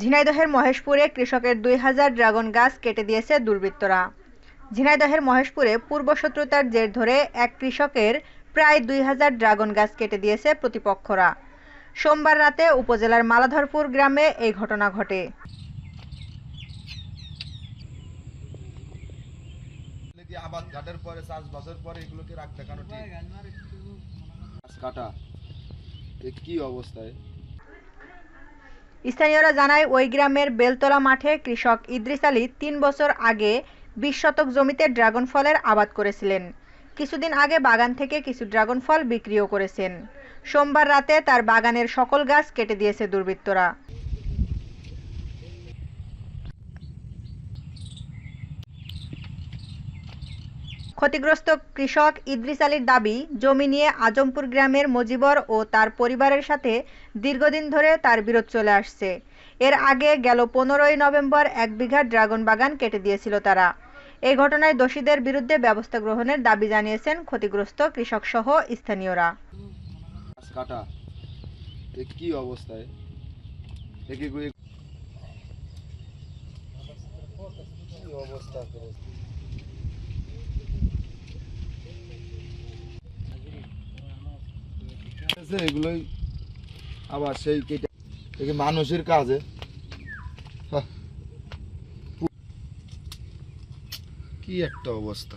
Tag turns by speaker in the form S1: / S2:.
S1: ঝিনাইদহের মহেশপুরে কৃষকের ২,০০০ ড্রাগন গাছ কেটে দিয়েছে দুর্বৃত্তরা। ঝিনাইদহের মহেশপুরে পূর্বশত্রুতার জের ধরে এক কৃষকের প্রায় ২,০০০ ড্রাগন গাছ কেটে দিয়েছে প্রতিপক্ষরা। সোমবার রাতে উপজেলার মালাধরপুর গ্রামে এই ঘটনা ঘটে। স্থানীয়রা জানায়, ওই গ্রামের বেলতলা মাঠে কৃষক ইদ্রিস আলী ৩ বছর আগে ২০ শতক জমিতে ড্রাগন ফলের আবাদ করেছিলেন। কিছুদিন আগে বাগান থেকে কিছু ড্রাগন ফল বিক্রিও করেছেন। সোমবার রাতে তার বাগানের সকল গাছ কেটে দিয়েছে দুর্বৃত্তরা। ক্ষতিগ্রস্ত কৃষক ইদ্রিস আলীর দাবি, জমি নিয়ে আজমপুর গ্রামের মজিবর ও তার পরিবারের সাথে দীর্ঘদিন ধরে তার বিরোধ চলে আসছে। এর আগে গেল ১৫ই নভেম্বর ১ বিঘা ড্রাগন বাগান কেটে দিয়েছিল তারা। এই ঘটনায় দোষীদের বিরুদ্ধে ব্যবস্থা গ্রহণের দাবি জানিয়েছেন ক্ষতিগ্রস্ত কৃষকসহ স্থানীয়রা।
S2: এগুলোই আবার সেই কেটে মানুষের কাজে কি একটা অবস্থা।